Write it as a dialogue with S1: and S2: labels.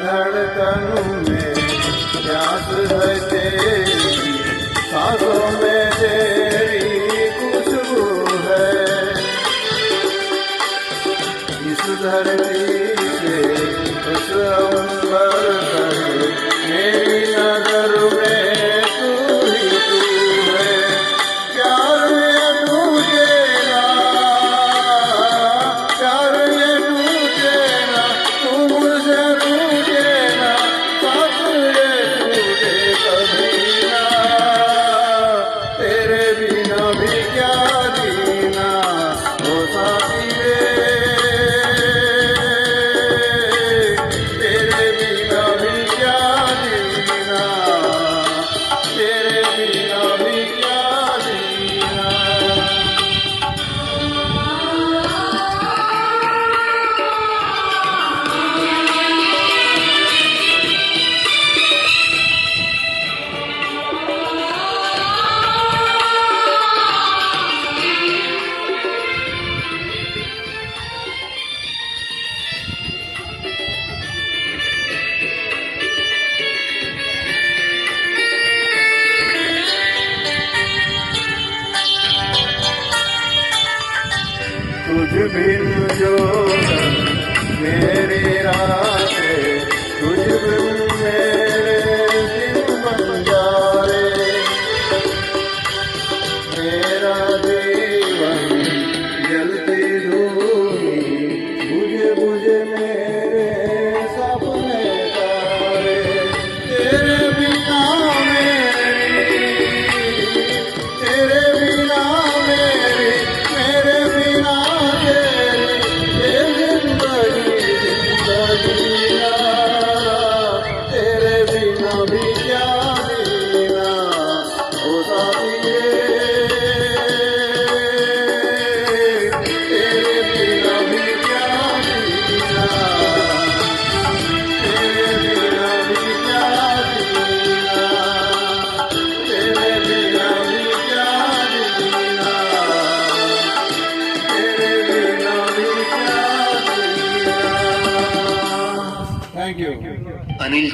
S1: धड़कन में प्यास है तेरी, सांसों में तेरी खुशबू है। इस धरती से उस अंबर तक मेरी नजर में तू ही तू है। प्यार ये तुझे ना, प्यार ये तुझे ना, तू मुझसे तुझ बिन जो मेरी रातें, तुझ बिन मेरे दिन बन जाए। मेरा जीवन जलती धूनी, बुझे बुझे मेरे सपने तारे। तेरे बिना मेरी, तेरे बिना मेरी, मेरे बिना तेरे बिना भी क्या जीना ओ साथी रे, तेरे बिना भी क्या जीना, तेरे बिना भी क्या जीना, तेरे बिना भी क्या जीना, तेरे बिना भी क्या जीना। Thank you.
S2: Anil